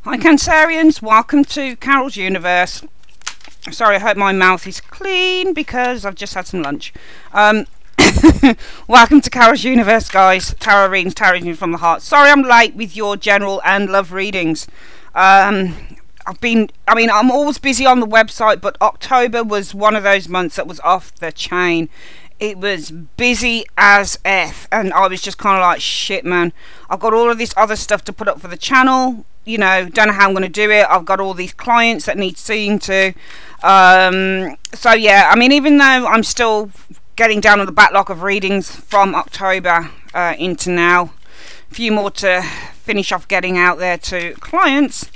Hi Cancerians, welcome to Carol's Universe. Sorry, I hope my mouth is clean because I've just had some lunch. Welcome to Carol's Universe, guys. Tarot readings from the heart. Sorry I'm late with your general and love readings. I'm always busy on the website, but October was one of those months that was off the chain. It was busy as F, and I was just kind of like, shit man, I've got all of this other stuff to put up for the channel, you know, don't know how I'm going to do it. I've got all these clients that need seeing to. So yeah, I mean, even though I'm still getting down on the backlog of readings from October into now, a few more to finish off getting out there to clients,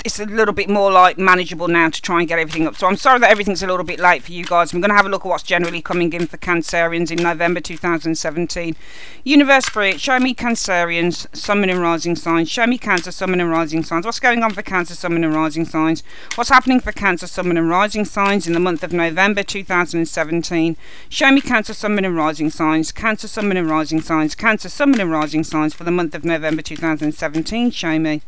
it's a little bit more like manageable now to try and get everything up. So I'm sorry that everything's a little bit late for you guys. I'm going to have a look at what's generally coming in for Cancerians in November 2017. Universe Spirit, show me Cancerians, Sun, and Rising signs. Show me Cancer, Sun, and Rising signs. What's going on for Cancer, Sun, and Rising signs? What's happening for Cancer, Sun, and Rising signs in the month of November 2017? Show me Cancer, Sun, and Rising signs. Cancer, Sun, and Rising signs. Cancer, Sun, and Rising signs for the month of November 2017. Show me.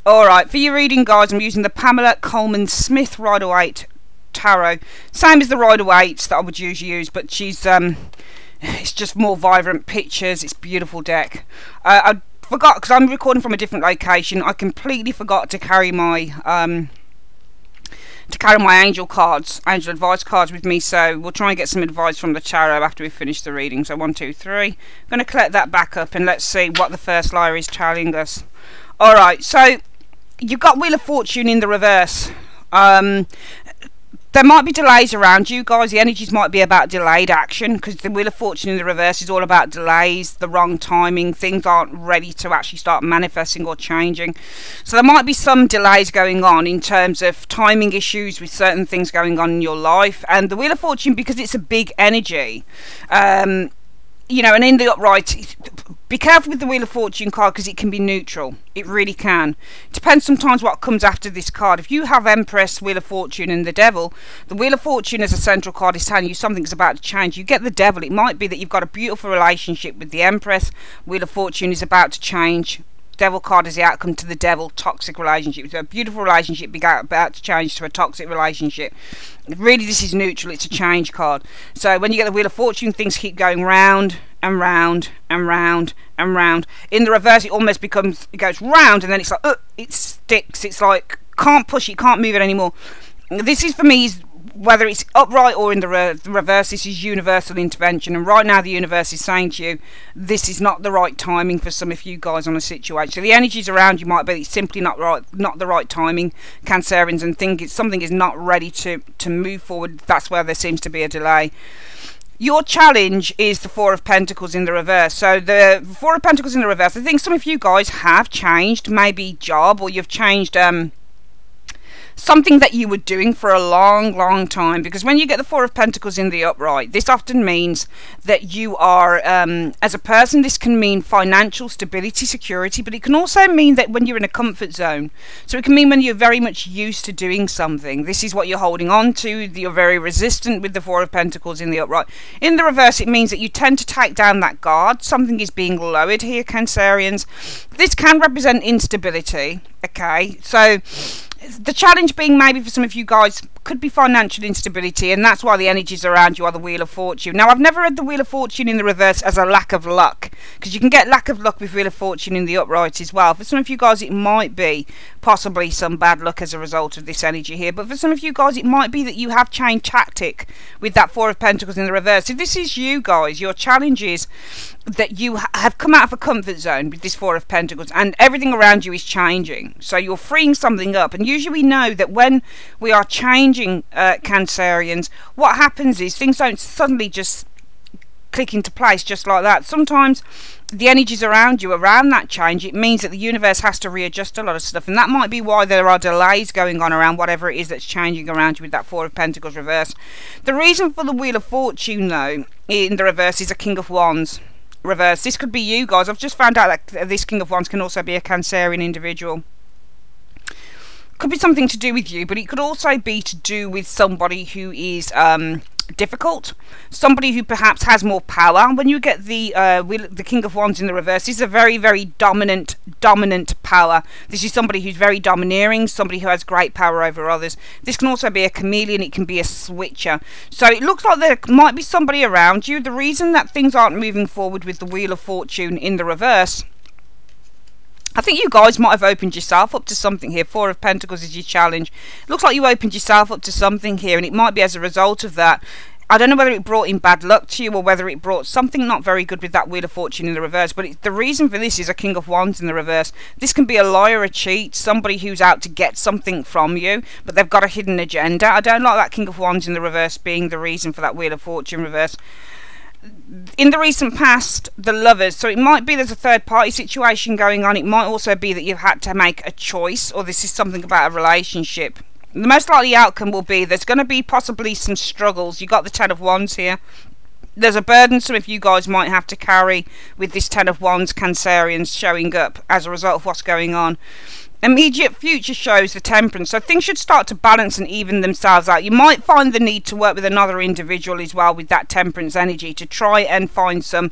Alright, for your reading, guys, I'm using the Pamela Coleman Smith Rider-Waite Tarot. Same as the Rider-Waite that I would usually use, but she's, it's just more vibrant pictures. It's a beautiful deck. I forgot, because I'm recording from a different location, I completely forgot to carry my, angel cards, angel advice cards with me, so we'll try and get some advice from the tarot after we finish the reading. So 1, 2, 3. I'm going to collect that back up and let's see what the first liar is telling us. Alright, so you've got Wheel of Fortune in the reverse. There might be delays around you, guys. The energies might be about delayed action, because the Wheel of Fortune in the reverse is all about delays, the wrong timing. Things aren't ready to actually start manifesting or changing. So there might be some delays going on in terms of timing issues with certain things going on in your life. And the Wheel of Fortune, because it's a big energy, you know, and in the upright, be careful with the Wheel of Fortune card because it can be neutral. It really can. It depends sometimes what comes after this card. If you have Empress, Wheel of Fortune and the Devil, the Wheel of Fortune as a central card is telling you something's about to change. You get the Devil, it might be that you've got a beautiful relationship with the Empress. Wheel of Fortune is about to change. Devil card is the outcome to the Devil, toxic relationship. So a beautiful relationship about to change to a toxic relationship. Really, this is neutral. It's a change card. So when you get the Wheel of Fortune, things keep going round and round and round and round. In the reverse, it almost becomes, it goes round and then it's like, it sticks. It's like, can't push it, can't move it anymore. This is, for me, whether it's upright or in the reverse, this is universal intervention. And right now the universe is saying to you, this is not the right timing for some of you guys on a situation. So the energies around you might be simply not the right timing, Cancerians, and something is not ready to move forward. That's where there seems to be a delay. Your challenge is the Four of Pentacles in the reverse. So the Four of Pentacles in the reverse, I think some of you guys have changed, maybe job, or you've changed something that you were doing for a long time, because when you get the Four of Pentacles in the upright, this often means that you are, as a person, this can mean financial stability, security, but it can also mean that when you're in a comfort zone. So it can mean when you're very much used to doing something, this is what you're holding on to. You're very resistant with the Four of Pentacles in the upright. In the reverse, it means that you tend to take down that guard. Something is being lowered here, Cancerians. This can represent instability, okay? So the challenge being, maybe for some of you guys, could be financial instability, and that's why the energies around you are the Wheel of Fortune. Now, I've never read the Wheel of Fortune in the reverse as a lack of luck, because you can get lack of luck with Wheel of Fortune in the upright as well. For some of you guys, it might be possibly some bad luck as a result of this energy here, but for some of you guys, it might be that you have changed tactic with that Four of Pentacles in the reverse. If this is you guys, your challenge is that you have come out of a comfort zone with this Four of Pentacles, and everything around you is changing. So you're freeing something up, and usually we know that when we are changing, Cancerians, what happens is things don't suddenly just click into place just like that. Sometimes the energies around you, around that change, it means that the universe has to readjust a lot of stuff, and that might be why there are delays going on around whatever it is that's changing around you with that Four of Pentacles reverse. The reason for the Wheel of Fortune, though, in the reverse is a King of Wands reverse. This could be you guys. I've just found out that this King of Wands can also be a Cancerian individual. Could be something to do with you, but it could also be to do with somebody who is difficult. Somebody who perhaps has more power. When you get the King of Wands in the reverse, this is a very, very dominant power. This is somebody who's very domineering, somebody who has great power over others. This can also be a chameleon, it can be a switcher. So it looks like there might be somebody around you. The reason that things aren't moving forward with the Wheel of Fortune in the reverse, I think you guys might have opened yourself up to something here. Four of Pentacles is your challenge. It looks like you opened yourself up to something here, and it might be as a result of that. I don't know whether it brought in bad luck to you or whether it brought something not very good with that Wheel of Fortune in the reverse. But the reason for this is a King of Wands in the reverse. This can be a liar, a cheat, somebody who's out to get something from you, but they've got a hidden agenda. I don't like that King of Wands in the reverse being the reason for that Wheel of Fortune reverse. In the recent past, the Lovers, so it might be there's a third party situation going on. It might also be that you've had to make a choice, or this is something about a relationship. The most likely outcome will be there's going to be possibly some struggles. You got the Ten of Wands here. There's a burden some of you guys might have to carry with this Ten of Wands Cancerians showing up as a result of what's going on. Immediate future shows the Temperance, so things should start to balance and even themselves out. You might find the need to work with another individual as well with that Temperance energy to try and find some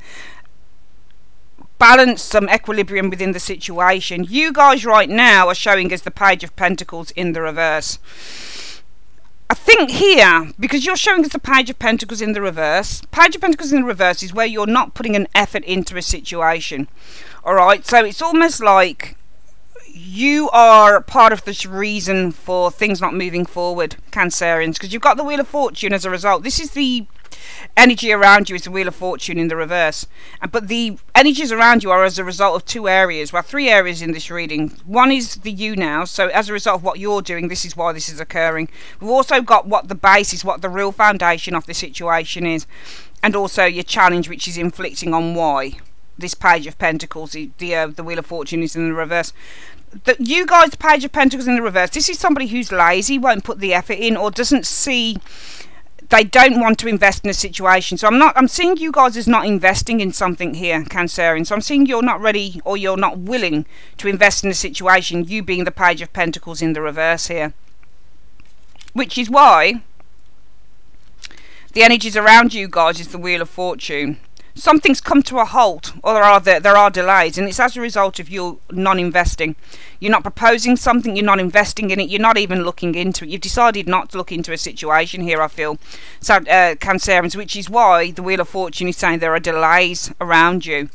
balance, some equilibrium within the situation. You guys right now are showing as the Page of Pentacles in the reverse. I think here, because you're showing us the Page of Pentacles in the reverse, Page of Pentacles in the reverse is where you're not putting an effort into a situation. Alright, so it's almost like you are part of this reason for things not moving forward, Cancerians, because you've got the Wheel of Fortune as a result. This is the energy around you, is the Wheel of Fortune in the reverse, but the energies around you are as a result of two areas, well, three areas in this reading. One is the you now, so as a result of what you're doing, this is why this is occurring. We've also got what the base is, what the real foundation of the situation is, and also your challenge, which is inflicting on why this Page of Pentacles, the Wheel of Fortune is in the reverse. You guys, the Page of Pentacles in the reverse, this is somebody who's lazy, won't put the effort in, or doesn't see, they don't want to invest in a situation. So I'm seeing you guys as not investing in something here, Cancerian. So I'm seeing you're not ready, or you're not willing to invest in a situation, you being the Page of Pentacles in the reverse here. Which is why the energies around you guys is the Wheel of Fortune. Something's come to a halt, or there are delays, and it's as a result of you non-investing. You're not proposing something, you're not investing in it, you're not even looking into it. You've decided not to look into a situation here, I feel, so Cancerians, which is why the Wheel of Fortune is saying there are delays around you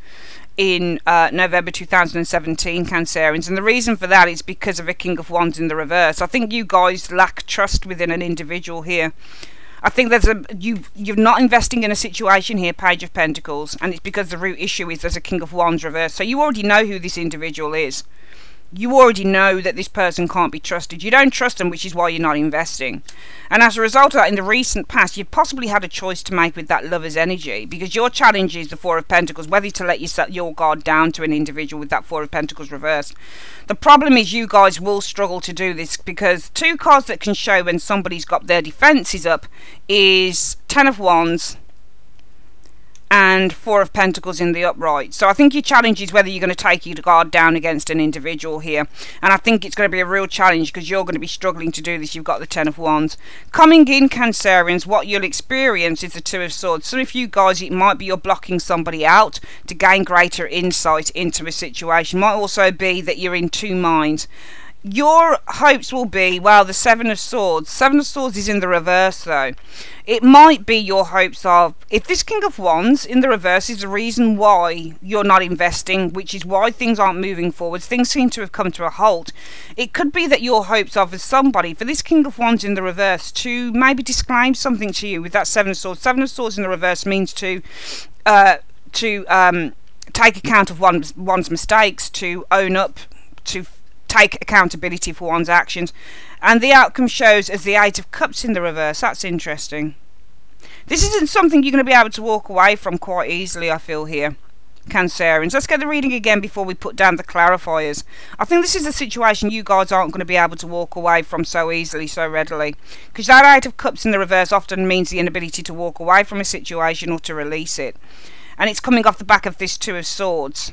in November 2017, Cancerians, and the reason for that is because of a King of Wands in the reverse. I think you guys lack trust within an individual here. I think there's you're not investing in a situation here, Page of Pentacles, and it's because the root issue is there's a King of Wands reverse. So you already know who this individual is. You already know that this person can't be trusted. You don't trust them, which is why you're not investing. And as a result of that, in the recent past, you've possibly had a choice to make with that Lover's energy, because your challenge is the Four of Pentacles, whether to let your guard down to an individual with that Four of Pentacles reverse. The problem is you guys will struggle to do this, because two cards that can show when somebody's got their defences up is Ten of Wands and Four of Pentacles in the upright. So I think your challenge is whether you're going to take your guard down against an individual here, and I think it's going to be a real challenge because you're going to be struggling to do this. You've got the Ten of Wands coming in, Cancerians. What you'll experience is the Two of Swords. Some of you guys, it might be you're blocking somebody out to gain greater insight into a situation. Might also be that you're in two minds. Your hopes will be, well, the Seven of Swords. Seven of Swords is in the reverse, though. It might be your hopes are, if this King of Wands in the reverse is the reason why you're not investing, which is why things aren't moving forwards, things seem to have come to a halt. It could be that your hopes are for somebody, for this King of Wands in the reverse, to maybe disclaim something to you with that Seven of Swords. Seven of Swords in the reverse means to take account of one's mistakes, to own up, to take accountability for one's actions, and the outcome shows as the Eight of Cups in the reverse. That's interesting. This isn't something you're going to be able to walk away from quite easily, I feel here, Cancerians. Let's get the reading again before we put down the clarifiers. I think this is a situation you guys aren't going to be able to walk away from so easily, so readily, because that Eight of Cups in the reverse often means the inability to walk away from a situation or to release it, and it's coming off the back of this Two of Swords.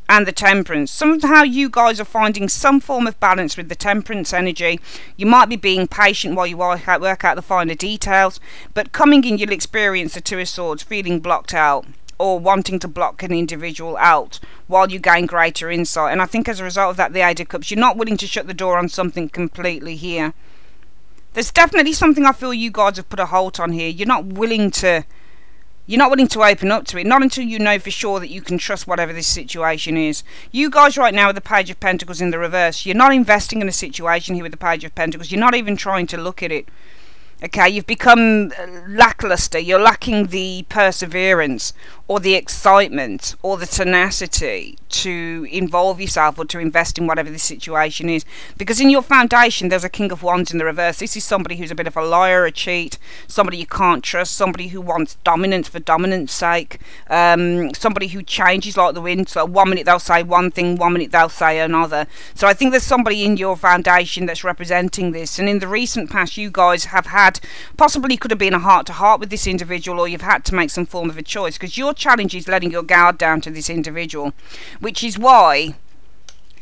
and the Temperance. Somehow you guys are finding some form of balance with the Temperance energy. You might be being patient while you work out the finer details, but coming in you'll experience the Two of Swords feeling blocked out, or wanting to block an individual out while you gain greater insight. And I think as a result of that, the Eight of Cups, you're not willing to shut the door on something completely here. There's definitely something I feel you guys have put a halt on here. You're not willing to open up to it, not until you know for sure that you can trust whatever this situation is. You guys right now with the Page of Pentacles in the reverse, you're not investing in a situation here with the Page of Pentacles. You're not even trying to look at it. Okay, you've become lackluster. You're lacking the perseverance or the excitement or the tenacity to involve yourself or to invest in whatever this situation is. Because in your foundation, there's a King of Wands in the reverse. This is somebody who's a bit of a liar, a cheat, somebody you can't trust, somebody who wants dominance for dominance sake, somebody who changes like the wind. So 1 minute they'll say one thing, 1 minute they'll say another. So I think there's somebody in your foundation that's representing this. And in the recent past, you guys have had, possibly could have been a heart-to-heart with this individual, or you've had to make some form of a choice, because your challenge is letting your guard down to this individual, which is why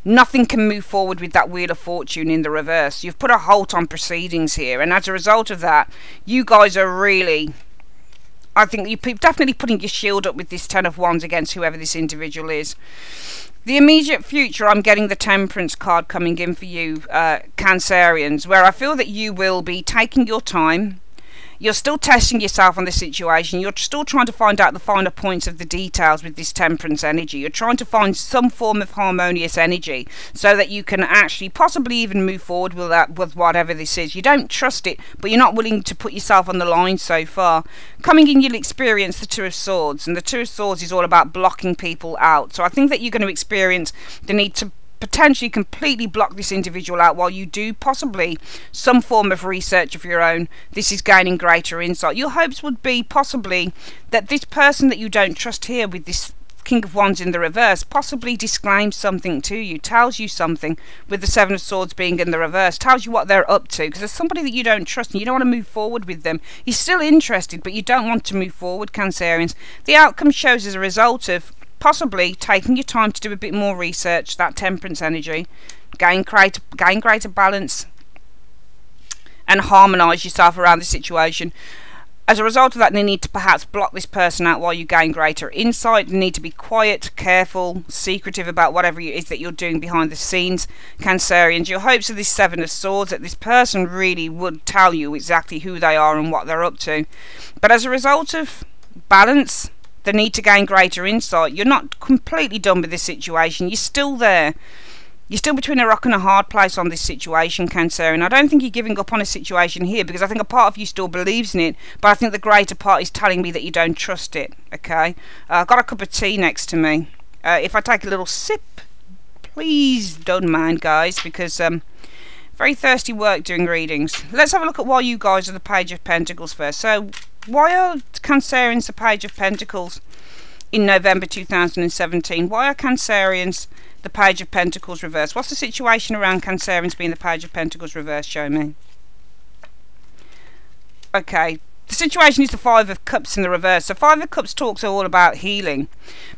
nothing can move forward with that Wheel of Fortune in the reverse. You've put a halt on proceedings here, and as a result of that, you guys are really, I think you're definitely putting your shield up with this Ten of Wands against whoever this individual is. The immediate future, I'm getting the Temperance card coming in for you, Cancerians, where I feel that you will be taking your time. You're still testing yourself on the situation. You're still trying to find out the finer points of the details with this Temperance energy. You're trying to find some form of harmonious energy so that you can actually possibly even move forward with that, with whatever this is. You don't trust it, but you're not willing to put yourself on the line so far. Coming in, you'll experience the Two of Swords, and the Two of Swords is all about blocking people out. So I think that you're going to experience the need to potentially completely block this individual out while you do possibly some form of research of your own. This is gaining greater insight. Your hopes would be possibly that this person that you don't trust here with this King of Wands in the reverse possibly disclaims something to you, tells you something, with the Seven of Swords being in the reverse, tells you what they're up to, because there's somebody that you don't trust and you don't want to move forward with them. You're still interested, but you don't want to move forward, Cancerians. The outcome shows as a result of possibly taking your time to do a bit more research, that Temperance energy, gain greater balance and harmonise yourself around the situation. As a result of that, you need to perhaps block this person out while you gain greater insight. You need to be quiet, careful, secretive about whatever it is that you're doing behind the scenes, Cancerians. Your hopes of this Seven of Swords, that this person really would tell you exactly who they are and what they're up to. But as a result of balance, the need to gain greater insight, you're not completely done with this situation. You're still there. You're still between a rock and a hard place on this situation, Cancer. And I don't think you're giving up on a situation here, because I think a part of you still believes in it, but I think the greater part is telling me that you don't trust it. Okay, I've got a cup of tea next to me. If I take a little sip, please don't mind, guys, because very thirsty work doing readings. Let's have a look at why you guys are the Page of Pentacles first. So why are Cancerians the Page of Pentacles in November 2017? Why are Cancerians the Page of Pentacles reverse? What's the situation around Cancerians being the Page of Pentacles reverse? Show me. Okay, the situation is the Five of Cups in the reverse. So Five of Cups talks all about healing.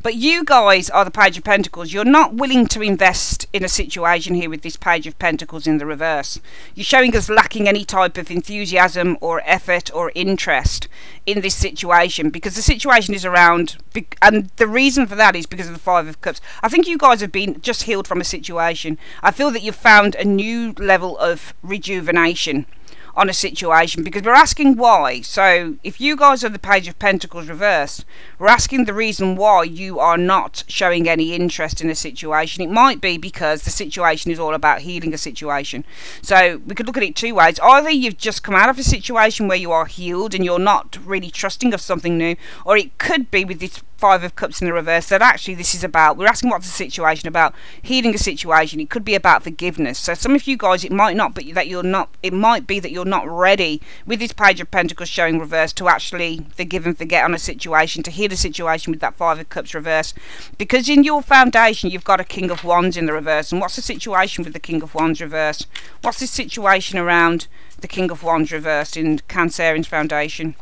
But you guys are the Page of Pentacles. You're not willing to invest in a situation here with this Page of Pentacles in the reverse. You're showing us lacking any type of enthusiasm or effort or interest in this situation, because the situation is around, and the reason for that is because of the Five of Cups. I think you guys have been just healed from a situation. I feel that you've found a new level of rejuvenation on a situation, because we're asking why. So if you guys are the Page of Pentacles reversed, we're asking the reason why you are not showing any interest in a situation. It might be because the situation is all about healing a situation. So we could look at it two ways. Either you've just come out of a situation where you are healed and you're not really trusting of something new, or it could be with this Five of Cups in the reverse that actually this is about, we're asking what's the situation about, healing a situation. It could be about forgiveness. So some of you guys, it might be that you're not ready with this Page of Pentacles showing reverse to actually forgive and forget on a situation, to heal a situation with that Five of Cups reverse, because in your foundation you've got a King of Wands in the reverse. And what's the situation with the King of Wands reverse? What's the situation around the King of Wands reversed in Cancerian's foundation?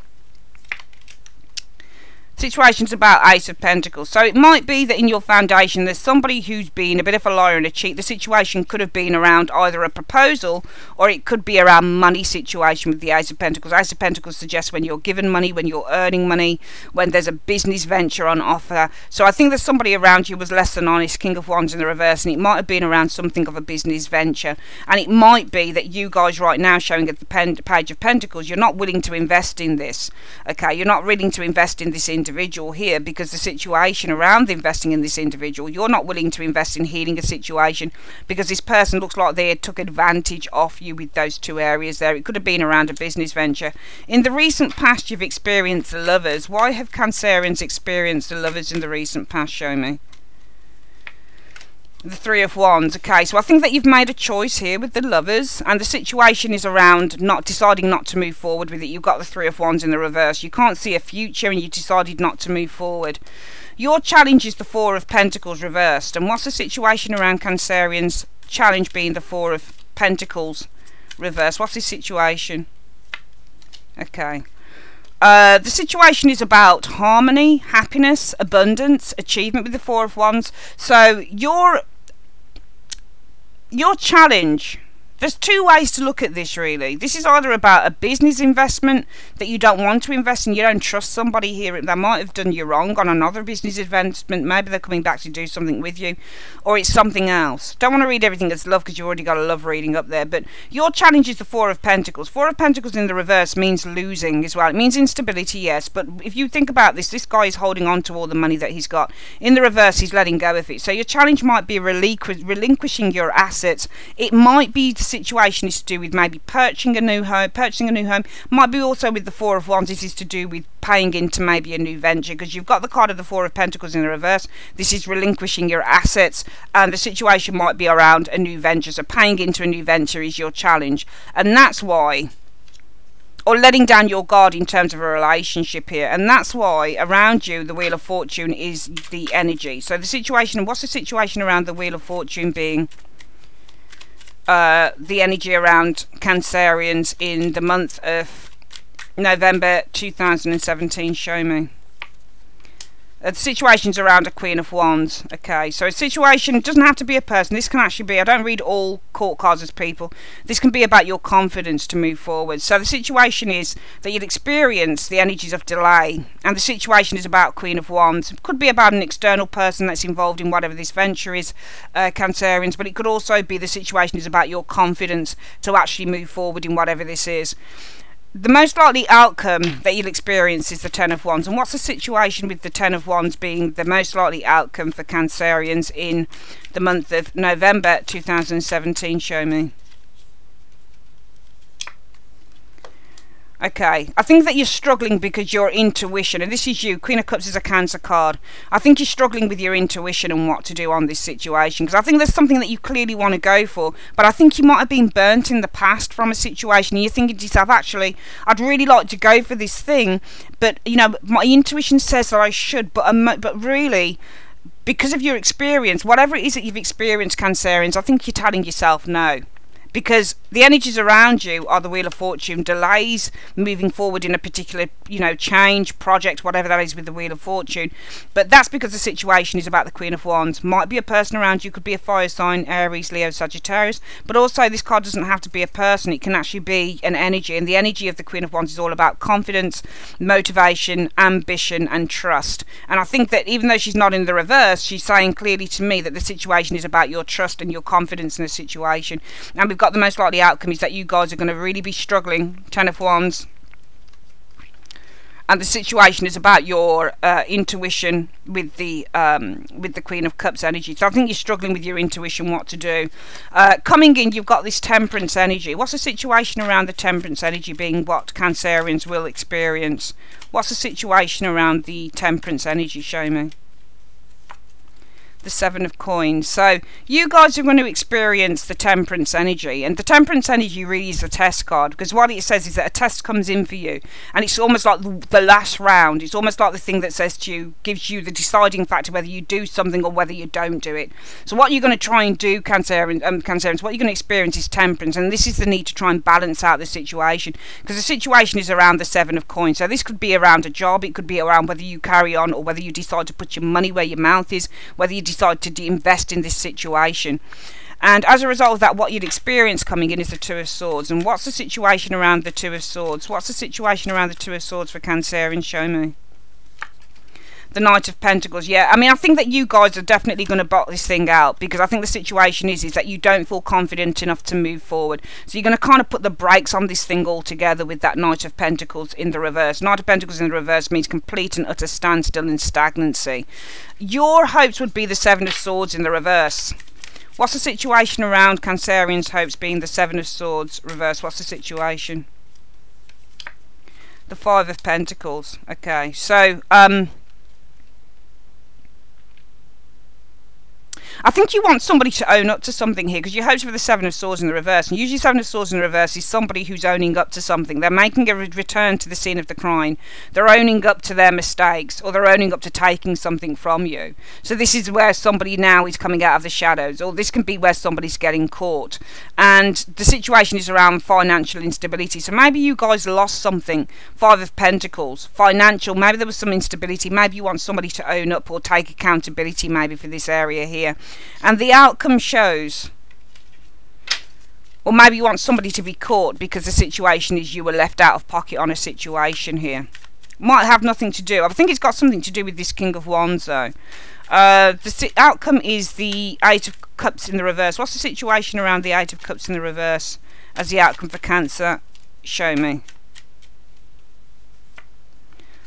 Situation's about Ace of Pentacles. So it might be that in your foundation there's somebody who's been a bit of a liar and a cheat. The situation could have been around either a proposal or it could be around money situation with the Ace of Pentacles. Ace of Pentacles suggests when you're given money, when you're earning money, when there's a business venture on offer. So I think there's somebody around you who was less than honest, King of Wands in the reverse, and it might have been around something of a business venture. And it might be that you guys right now showing at the Page of Pentacles, you're not willing to invest in this. Okay, you're not willing to invest in this individual here because the situation around investing in this individual, you're not willing to invest in healing a situation because this person looks like they took advantage of you with those two areas there. It could have been around a business venture. In the recent past you've experienced the Lovers. Why have Cancerians experienced the Lovers in the recent past? Show me. The Three of Wands. Okay, so I think that you've made a choice here with the Lovers, and the situation is around not deciding not to move forward with it. You've got the Three of Wands in the reverse. You can't see a future and you decided not to move forward. Your challenge is the Four of Pentacles reversed. And what's the situation around Cancerians' challenge being the Four of Pentacles reversed? What's the situation? Okay. The situation is about harmony, happiness, abundance, achievement with the Four of Wands. So your challenge, there's two ways to look at this really. This is either about a business investment that you don't want to invest in, you don't trust somebody here that might have done you wrong on another business investment, maybe they're coming back to do something with you, or it's something else. Don't want to read everything as love because you've already got a love reading up there, but your challenge is the Four of Pentacles. Four of Pentacles in the reverse means losing as well. It means instability, yes, but if you think about this guy is holding on to all the money that he's got. In the reverse, he's letting go of it. So your challenge might be relinquishing your assets. It might be the situation is to do with maybe purchasing a new home. Might be also with the Four of Wands, this is to do with paying into maybe a new venture, because you've got the card of the Four of Pentacles in the reverse. This is relinquishing your assets, and the situation might be around a new venture. So paying into a new venture is your challenge, and that's why, or letting down your guard in terms of a relationship here, and that's why around you the Wheel of Fortune is the energy. So the situation, what's the situation around the Wheel of Fortune being the energy around Cancerians in the month of November 2017? Show me. The situation's around a Queen of Wands. Okay, so a situation doesn't have to be a person. This can actually be, I don't read all court cards as people. This can be about your confidence to move forward. So the situation is that you'll experience the energies of delay, and the situation is about Queen of Wands. It could be about an external person that's involved in whatever this venture is, Cancerians, but it could also be the situation is about your confidence to actually move forward in whatever this is. The most likely outcome that you'll experience is the Ten of Wands. And what's the situation with the Ten of Wands being the most likely outcome for Cancerians in the month of November 2017? Show me. Okay, I think that you're struggling because your intuition, and this is you, Queen of Cups is a Cancer card. I think you're struggling with your intuition and what to do on this situation, because I think there's something that you clearly want to go for, but I think you might have been burnt in the past from a situation, and you're thinking to yourself, actually, I'd really like to go for this thing, but, you know, my intuition says that I should, but really, because of your experience, whatever it is that you've experienced, Cancerians, I think you're telling yourself no. Because the energies around you are the Wheel of Fortune, delays moving forward in a particular, you know, change, project, whatever that is with the Wheel of Fortune. But that's because the situation is about the Queen of Wands. Might be a person around you, could be a fire sign, Aries, Leo, Sagittarius. But also this card doesn't have to be a person, it can actually be an energy. And the energy of the Queen of Wands is all about confidence, motivation, ambition and trust. And I think that even though she's not in the reverse, she's saying clearly to me that the situation is about your trust and your confidence in the situation. And we've got the most likely outcome is that you guys are going to really be struggling, Ten of Wands, and the situation is about your intuition with the Queen of Cups energy. So I think you're struggling with your intuition, what to do. Coming in, you've got this Temperance energy. What's the situation around the Temperance energy being what Cancerians will experience? What's the situation around the Temperance energy? Show me. the Seven of Coins. So you guys are going to experience the Temperance energy, and the Temperance energy really is the test card, because what it says is that a test comes in for you, and it's almost like the last round. It's almost like the thing that says to you, gives you the deciding factor whether you do something or whether you don't do it. So what you're going to try and do, Cancerians, what you're going to experience is temperance, and this is the need to try and balance out the situation, because the situation is around the Seven of Coins. So this could be around a job, it could be around whether you carry on or whether you decide to put your money where your mouth is, whether you decide to invest in this situation. And as a result of that, what you'd experience coming in is the Two of Swords. And what's the situation around the Two of Swords? What's the situation around the Two of Swords for Cancerians? Show me. The Knight of Pentacles. Yeah, I mean, I think that you guys are definitely going to bot this thing out, because I think the situation is that you don't feel confident enough to move forward. So you're going to kind of put the brakes on this thing altogether with that Knight of Pentacles in the reverse. Knight of Pentacles in the reverse means complete and utter standstill and stagnancy. Your hopes would be the Seven of Swords in the reverse. What's the situation around Cancerians' hopes being the Seven of Swords reverse? What's the situation? The Five of Pentacles. Okay, so I think you want somebody to own up to something here, because your hopes for the Seven of Swords in the reverse, and usually Seven of Swords in the reverse is somebody who's owning up to something. They're making a return to the scene of the crime. They're owning up to their mistakes, or they're owning up to taking something from you. So this is where somebody now is coming out of the shadows, or this can be where somebody's getting caught. And the situation is around financial instability. So maybe you guys lost something. Five of Pentacles, financial, maybe there was some instability. Maybe you want somebody to own up or take accountability maybe for this area here. And the outcome shows, or maybe you want somebody to be caught because the situation is you were left out of pocket on a situation here. Might have nothing to do. I think it's got something to do with this King of Wands though. The outcome is the Eight of Cups in the reverse. What's the situation around the Eight of Cups in the reverse as the outcome for Cancer? Show me.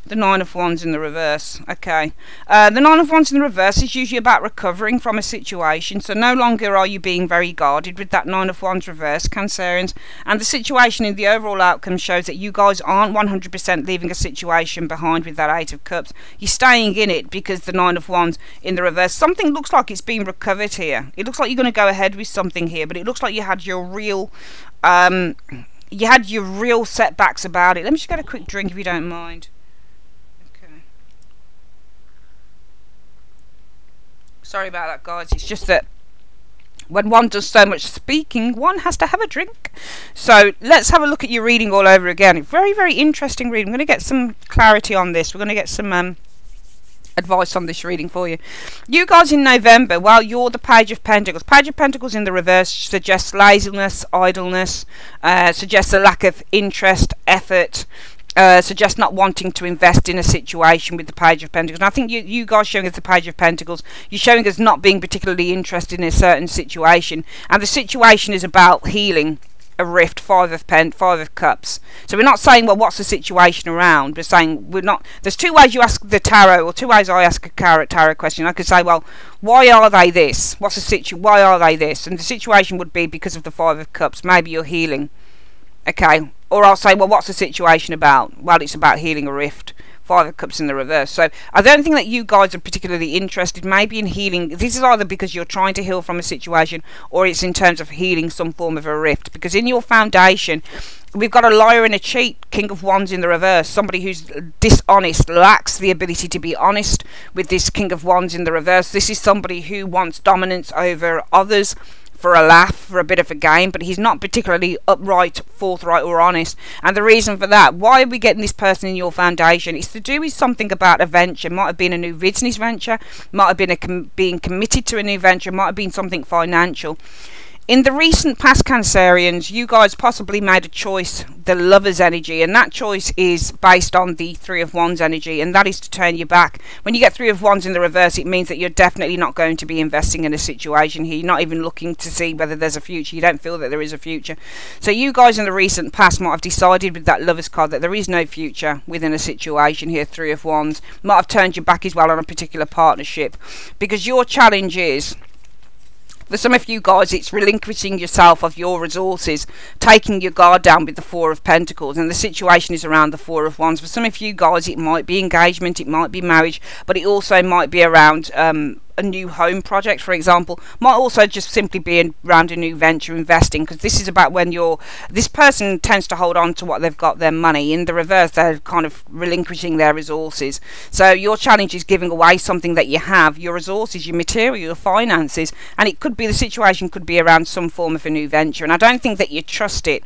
The Nine of Wands in the reverse. Okay. The Nine of Wands in the reverse is usually about recovering from a situation. So no longer are you being very guarded with that Nine of Wands reverse, Cancerians. And the situation in the overall outcome shows that you guys aren't 100% leaving a situation behind with that Eight of Cups. You're staying in it because the Nine of Wands in the reverse. Something looks like it's being recovered here. It looks like you're going to go ahead with something here, but it looks like you had your real setbacks about it. Let me just get a quick drink if you don't mind. Sorry about that, guys. It's just that when one does so much speaking, one has to have a drink. So let's have a look at your reading all over again. Very, very interesting reading. I'm going to get some clarity on this. We're going to get some advice on this reading for you. You guys in November, well, you're the Page of Pentacles. Page of Pentacles in the reverse suggests laziness, idleness, suggests a lack of interest, effort, suggest not wanting to invest in a situation with the Page of Pentacles. And I think you guys showing us the Page of Pentacles, you're showing us not being particularly interested in a certain situation, and the situation is about healing a rift. Five of Cups. So we're not saying, well, what's the situation around? We're saying we're not. There's two ways you ask the tarot, or two ways I ask a tarot question. I could say, well, why are they this? What's the situation? Why are they this? And the situation would be because of the Five of Cups. Maybe you're healing. Okay. Or I'll say, well, what's the situation about? Well, it's about healing a rift. Five of Cups in the reverse. So I don't think that you guys are particularly interested maybe in healing. This is either because you're trying to heal from a situation, or it's in terms of healing some form of a rift. Because in your foundation, we've got a liar and a cheat, King of Wands in the reverse. Somebody who's dishonest, lacks the ability to be honest with this King of Wands in the reverse. This is somebody who wants dominance over others, for a laugh, for a bit of a game, but he's not particularly upright, forthright or honest. And the reason for that, why are we getting this person in your foundation? It's to do with something about a venture. Might have been a new business venture, might have been being committed to a new venture, might have been something financial. In the recent past, Cancerians, you guys possibly made a choice, the Lover's energy, and that choice is based on the Three of Wands energy, and that is to turn your back. When you get Three of Wands in the reverse, it means that you're definitely not going to be investing in a situation here. You're not even looking to see whether there's a future. You don't feel that there is a future. So you guys in the recent past might have decided with that Lover's card that there is no future within a situation here, Three of Wands. Might have turned your back as well on a particular partnership, because your challenge is, for some of you guys, it's relinquishing yourself of your resources, taking your guard down with the Four of Pentacles, and the situation is around the Four of Wands. For some of you guys, it might be engagement, it might be marriage, but it also might be around a new home project, for example. Might also just simply be around a new venture investing, because this is about when this person tends to hold on to what they've got, their money. In the reverse, they're kind of relinquishing their resources. So your challenge is giving away something that you have, your resources, your material, your finances, and it could be, the situation could be around some form of a new venture. And I don't think that you trust it.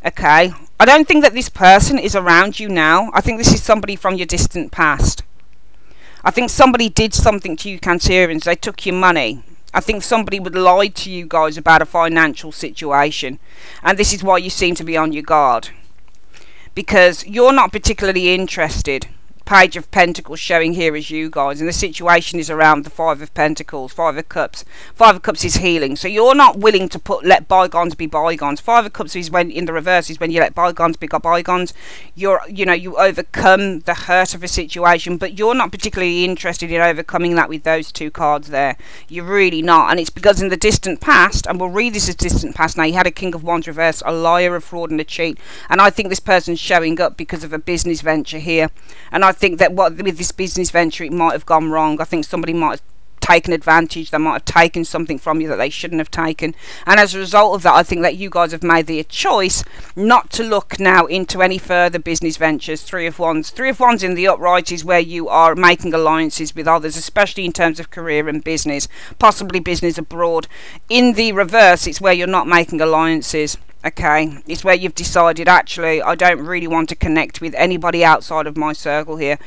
Okay, I don't think that this person is around you now. I think this is somebody from your distant past. I think somebody did something to you, Cancerians. They took your money. I think somebody would lie to you guys about a financial situation, and this is why you seem to be on your guard, because you're not particularly interested. Page of Pentacles showing here as you guys, and the situation is around the Five of Pentacles, Five of Cups. Five of Cups is healing, so you're not willing to let bygones be bygones. Five of Cups is when, in the reverse, is when you let bygones be bygones. You overcome the hurt of a situation, but you're not particularly interested in overcoming that with those two cards there. You're really not, and it's because in the distant past, and we'll read this as distant past now, you had a King of Wands reverse, a liar, a fraud, and a cheat. And I think this person's showing up because of a business venture here, and I think that with this business venture, it might have gone wrong. I think somebody might have taken advantage. They might have taken something from you that they shouldn't have taken, and as a result of that, I think that you guys have made the choice not to look now into any further business ventures. Three of Wands. Three of Wands in the upright is where you are making alliances with others, especially in terms of career and business, possibly business abroad. In the reverse, it's where you're not making alliances. Okay, it's where you've decided, actually, I don't really want to connect with anybody outside of my circle here.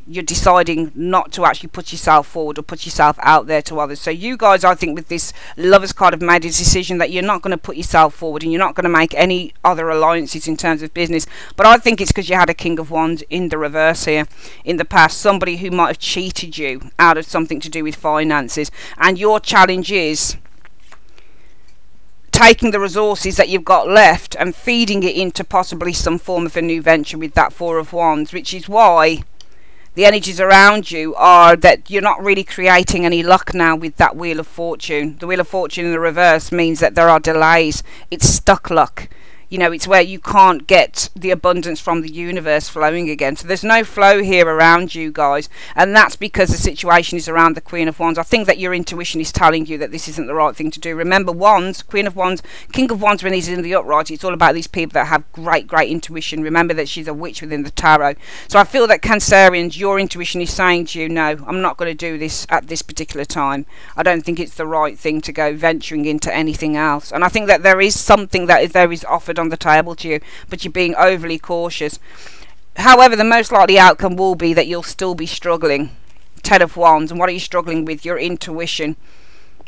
You're deciding not to actually put yourself forward or put yourself out there to others. So you guys, I think, with this Lovers card, have made a decision that you're not going to put yourself forward, and you're not going to make any other alliances in terms of business. But I think it's because you had a King of Wands in the reverse here in the past, somebody who might have cheated you out of something to do with finances, and your challenge is taking the resources that you've got left and feeding it into possibly some form of a new venture with that Four of Wands, which is why the energies around you are that you're not really creating any luck now with that Wheel of Fortune. The Wheel of Fortune in the reverse means that there are delays. It's stuck luck. You know, it's where you can't get the abundance from the universe flowing again. So there's no flow here around you guys, and that's because the situation is around the Queen of Wands. I think that your intuition is telling you that this isn't the right thing to do. Remember, Wands, Queen of Wands, King of Wands, when he's in the upright, it's all about these people that have great intuition. Remember that she's a witch within the tarot. So I feel that, Cancerians, your intuition is saying to you, no, I'm not going to do this at this particular time. I don't think it's the right thing to go venturing into anything else. And I think that there is something that there is offered on the table to you, but you're being overly cautious. However, the most likely outcome will be that you'll still be struggling. Ten of Wands, and what are you struggling with? Your intuition.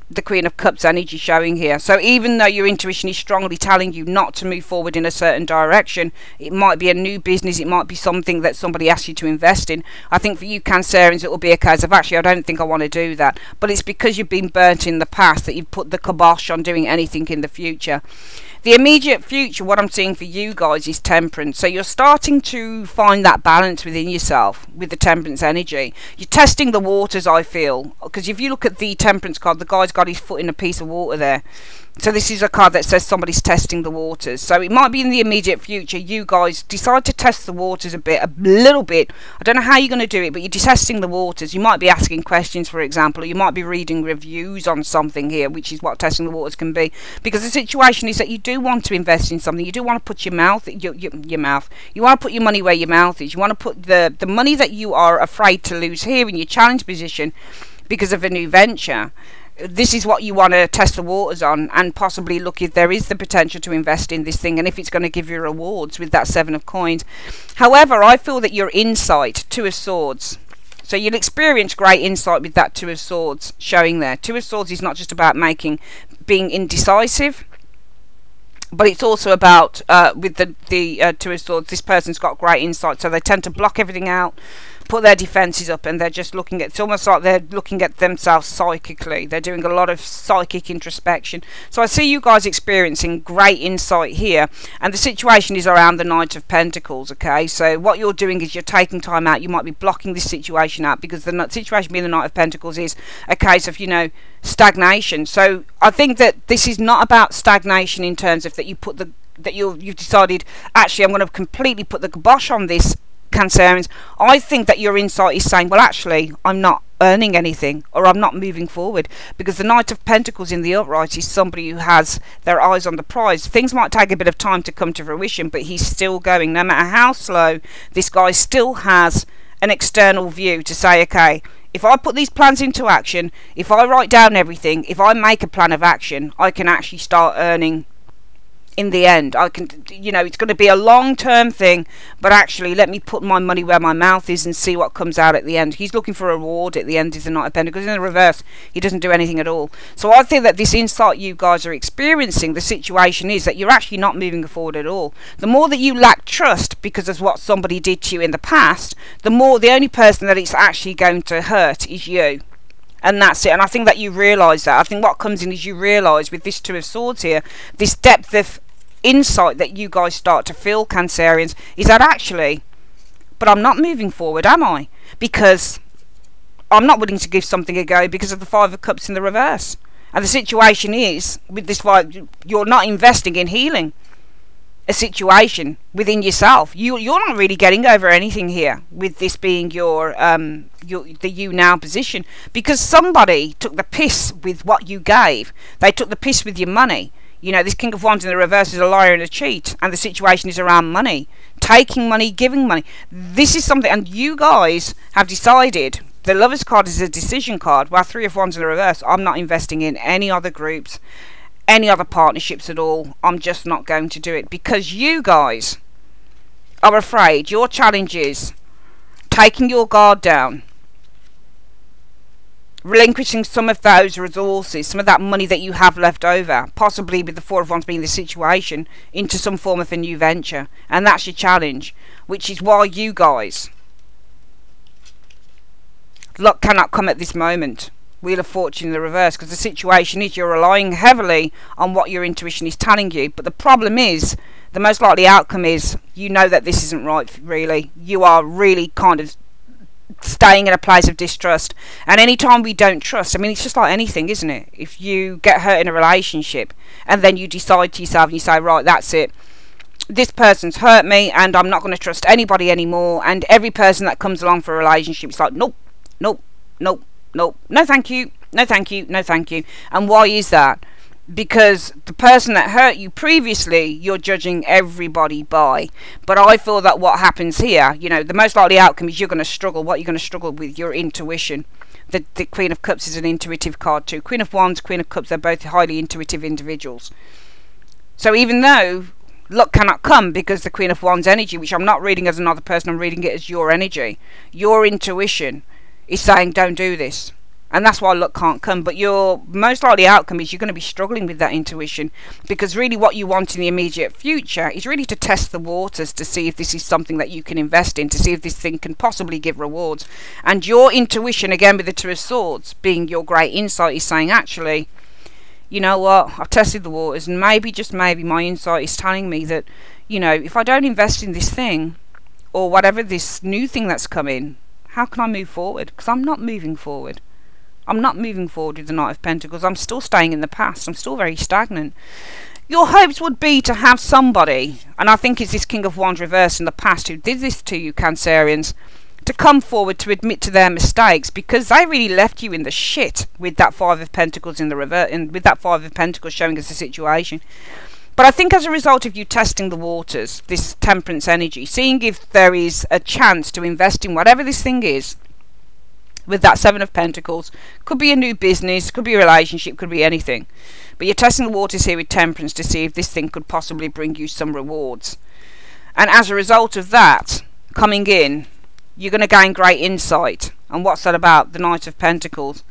The Queen of Cups energy showing here. So even though your intuition is strongly telling you not to move forward in a certain direction, it might be a new business, it might be something that somebody asks you to invest in. I think for you, Cancerians, it will be a case of, actually, I don't think I want to do that. But it's because you've been burnt in the past that you've put the kibosh on doing anything in the future. The immediate future, what I'm seeing for you guys, is temperance. So you're starting to find that balance within yourself with the temperance energy. You're testing the waters, I feel, because if you look at the temperance card, the guy's got his foot in a piece of water there. So this is a card that says somebody's testing the waters. So it might be in the immediate future you guys decide to test the waters a little bit. I don't know how you're going to do it, but you're testing the waters. You might be asking questions, for example, or you might be reading reviews on something here, which is what testing the waters can be. Because the situation is that you do want to invest in something. You do want to put your mouth. You want to put your money where your mouth is. You want to put the money that you are afraid to lose here in your challenge position because of a new venture. This is what you want to test the waters on, and possibly look if there is the potential to invest in this thing, and if it's going to give you rewards with that Seven of Coins. However, I feel that your insight, Two of Swords, so you'll experience great insight with that Two of Swords showing there. Two of Swords is not just about being indecisive, but it's also about with the Two of Swords, this person's got great insight, so they tend to block everything out, put their defenses up, and they're just looking at, it's almost like they're looking at themselves psychically. They're doing a lot of psychic introspection. So I see you guys experiencing great insight here, and the situation is around the Knight of Pentacles. Okay, so what you're doing is you're taking time out. You might be blocking this situation out, because the situation being the Knight of Pentacles is a case of, you know, stagnation. So I think that this is not about stagnation in terms of that you've decided, actually, I'm going to completely put the kibosh on this, Cancerians. I think that your insight is saying, well, actually, I'm not earning anything, or I'm not moving forward. Because the Knight of Pentacles in the upright is somebody who has their eyes on the prize. Things might take a bit of time to come to fruition, but he's still going. No matter how slow, this guy still has an external view to say, okay, if I put these plans into action, if I write down everything, if I make a plan of action, I can actually start earning in the end. I can, you know, it's going to be a long-term thing, but actually let me put my money where my mouth is and see what comes out at the end. He's looking for a reward at the end, is the Knight of Pentacles. In the reverse, he doesn't do anything at all. So I think that this insight you guys are experiencing, the situation is that you're actually not moving forward at all. The more that you lack trust because of what somebody did to you in the past, the only person that it's actually going to hurt is you. And that's it. And I think that you realise that. I think what comes in is you realise with this Two of Swords here, this depth of insight that you guys start to feel, Cancerians, is that actually, but I'm not moving forward, am I? Because I'm not willing to give something a go because of the Five of Cups in the reverse. And the situation is, with this five, you're not investing in healing a situation within yourself. You're not really getting over anything here with this being your the you now position, because somebody took the piss with what you gave. They took the piss with your money. You know, this King of Wands in the reverse is a liar and a cheat, and the situation is around money, taking money, giving money. This is something, and you guys have decided. The Lover's card is a decision card, while Three of Wands in the reverse, I'm not investing in any other groups, any other partnerships at all. I'm just not going to do it, because you guys are afraid. Your challenge is taking your guard down, relinquishing some of those resources, some of that money that you have left over, possibly with the Four of Wands being the situation, into some form of a new venture. And that's your challenge, which is why you guys, luck cannot come at this moment. Wheel of Fortune in the reverse, because the situation is you're relying heavily on what your intuition is telling you. But the problem is, the most likely outcome is, you know that this isn't right, really. You are really kind of staying in a place of distrust. And anytime we don't trust, I mean, it's just like anything, isn't it? If you get hurt in a relationship and then you decide to yourself and you say, right, that's it, this person's hurt me and I'm not going to trust anybody anymore, and every person that comes along for a relationship, it's like, nope, nope, nope, nope, no thank you, no thank you, no thank you. And why is that? Because the person that hurt you previously, you're judging everybody by. But I feel that what happens here, you know, the most likely outcome is you're going to struggle. What you're going to struggle with, your intuition. The Queen of Cups is an intuitive card too. Queen of Wands, Queen of Cups, they're both highly intuitive individuals. So even though luck cannot come, because the Queen of Wands energy, which I'm not reading as another person, I'm reading it as your energy, your intuition is saying don't do this. And that's why luck can't come. But your most likely outcome is you're going to be struggling with that intuition, because really what you want in the immediate future is really to test the waters, to see if this is something that you can invest in, to see if this thing can possibly give rewards. And your intuition, again with the Two of Swords being your great insight, is saying, actually, you know what, I've tested the waters, and maybe, just maybe, my insight is telling me that, you know, if I don't invest in this thing, or whatever this new thing that's come in, how can I move forward? Because I'm not moving forward. I'm not moving forward with the Knight of Pentacles. I'm still staying in the past. I'm still very stagnant. Your hopes would be to have somebody, and I think it's this King of Wands reverse in the past who did this to you, Cancerians, to come forward to admit to their mistakes, because they really left you in the shit with that Five of Pentacles in the reverse, and with that Five of Pentacles showing us the situation. But I think as a result of you testing the waters, this Temperance energy, seeing if there is a chance to invest in whatever this thing is, with that Seven of Pentacles, could be a new business, could be a relationship, could be anything. But you're testing the waters here with Temperance to see if this thing could possibly bring you some rewards. And as a result of that coming in, you're going to gain great insight. And what's that about? The Knight of Pentacles.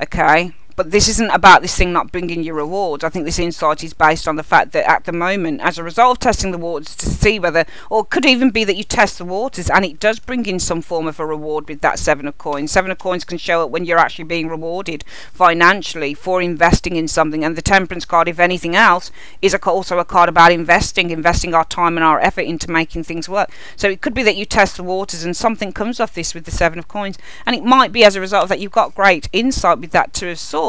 Okay, but this isn't about this thing not bringing you rewards. I think this insight is based on the fact that at the moment, as a result of testing the waters to see whether, or it could even be that you test the waters and it does bring in some form of a reward with that Seven of Coins. Seven of Coins can show up when you're actually being rewarded financially for investing in something. And the Temperance card, if anything else, is also a card about investing our time and our effort into making things work. So it could be that you test the waters and something comes off this with the Seven of Coins. And it might be as a result of that you've got great insight with that Two of Swords,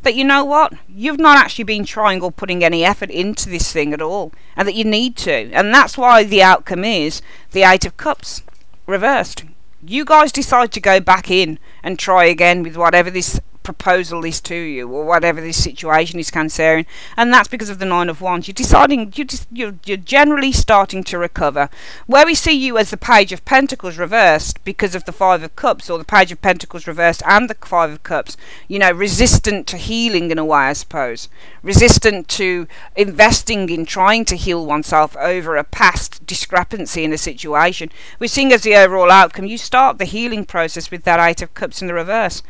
that you know what, you've not actually been trying or putting any effort into this thing at all, and that you need to. And that's why the outcome is the Eight of Cups reversed. You guys decide to go back in and try again with whatever this proposal is to you, or whatever this situation is, Cancerian, and that's because of the Nine of Wands. You're deciding, you're generally starting to recover. Where we see you as the Page of Pentacles reversed because of the Five of Cups, or the Page of Pentacles reversed and the Five of Cups, you know, resistant to healing in a way, I suppose, resistant to investing in trying to heal oneself over a past discrepancy in a situation. We're seeing as the overall outcome, you start the healing process with that Eight of Cups in the reverse.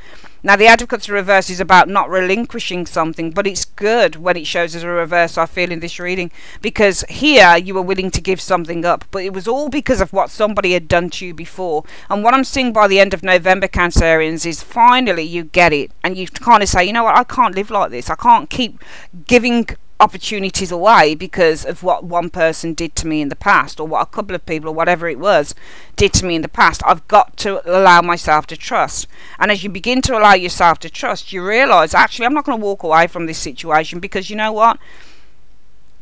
Now, the Eight of Cups reverse is about not relinquishing something, but it's good when it shows as a reverse, I feel, in this reading, because here you were willing to give something up, but it was all because of what somebody had done to you before. And what I'm seeing by the end of November, Cancerians, is finally you get it, and you kind of say, you know what, I can't live like this. I can't keep giving opportunities away because of what one person did to me in the past, or what a couple of people, or whatever it was, did to me in the past. I've got to allow myself to trust. And as you begin to allow yourself to trust, you realise, actually, I'm not going to walk away from this situation, because you know what?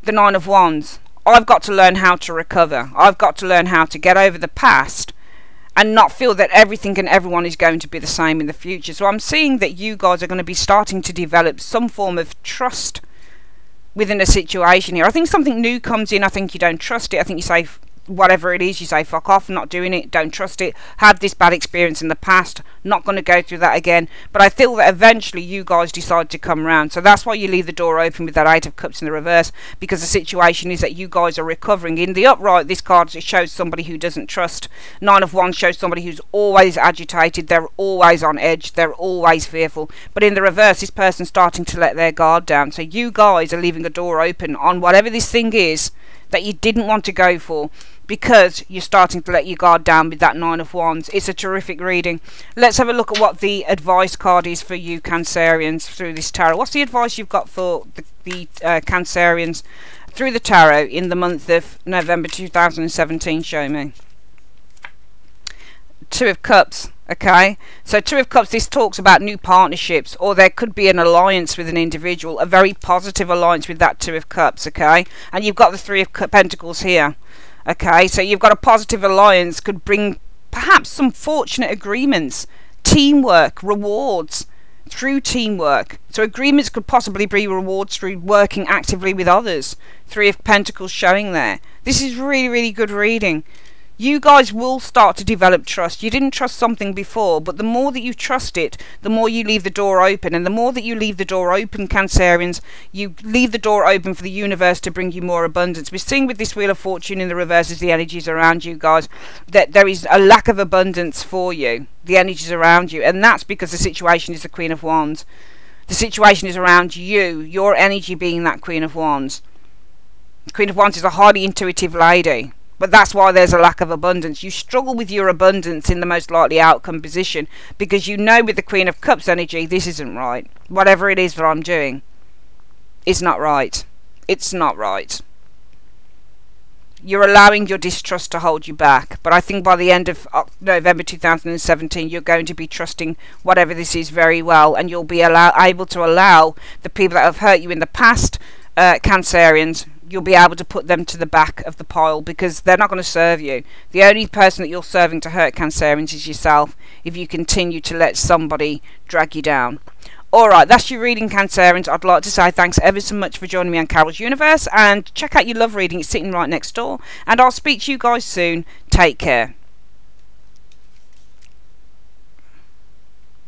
The Nine of Wands, I've got to learn how to recover. I've got to learn how to get over the past and not feel that everything and everyone is going to be the same in the future. So I'm seeing that you guys are going to be starting to develop some form of trust within a situation here. I think something new comes in. I think you don't trust it. I think you say, whatever it is, you say, fuck off, I'm not doing it, don't trust it, had this bad experience in the past, not going to go through that again. But I feel that eventually you guys decide to come around. So that's why you leave the door open with that Eight of Cups in the reverse, because the situation is that you guys are recovering. In the upright, this card, it shows somebody who doesn't trust. Nine of Wands shows somebody who's always agitated, they're always on edge, they're always fearful. But in the reverse, this person's starting to let their guard down. So you guys are leaving a door open on whatever this thing is that you didn't want to go for, because you're starting to let your guard down with that Nine of Wands. It's a terrific reading. Let's have a look at what the advice card is for you Cancerians through this tarot. What's the advice you've got for the Cancerians through the tarot in the month of November 2017? Show me. Two of Cups. Okay, so Two of Cups, this talks about new partnerships, or there could be an alliance with an individual, a very positive alliance with that Two of Cups, okay? And you've got the Three of Pentacles here, okay? So you've got a positive alliance, could bring perhaps some fortunate agreements, teamwork, rewards through teamwork. So agreements could possibly be rewards through working actively with others. Three of Pentacles showing there. This is really, really good reading. You guys will start to develop trust. You didn't trust something before, but the more that you trust it, the more you leave the door open. And the more that you leave the door open, Cancerians, you leave the door open for the universe to bring you more abundance. We're seeing with this Wheel of Fortune in the reverse, as the energies around you guys, that there is a lack of abundance for you, the energies around you. And that's because the situation is the Queen of Wands. The situation is around you, your energy being that Queen of Wands. The Queen of Wands is a highly intuitive lady. But that's why there's a lack of abundance. You struggle with your abundance in the most likely outcome position, because you know with the Queen of Cups energy, this isn't right. Whatever it is that I'm doing, it's not right. It's not right. You're allowing your distrust to hold you back. But I think by the end of November 2017, you're going to be trusting whatever this is very well, and you'll be able to allow the people that have hurt you in the past, Cancerians, you'll be able to put them to the back of the pile, because they're not going to serve you. The only person that you're serving to hurt, Cancerians, is yourself, if you continue to let somebody drag you down. Alright, that's your reading, Cancerians. I'd like to say thanks ever so much for joining me on Carol's Universe, and check out your love reading, it's sitting right next door, and I'll speak to you guys soon. Take care.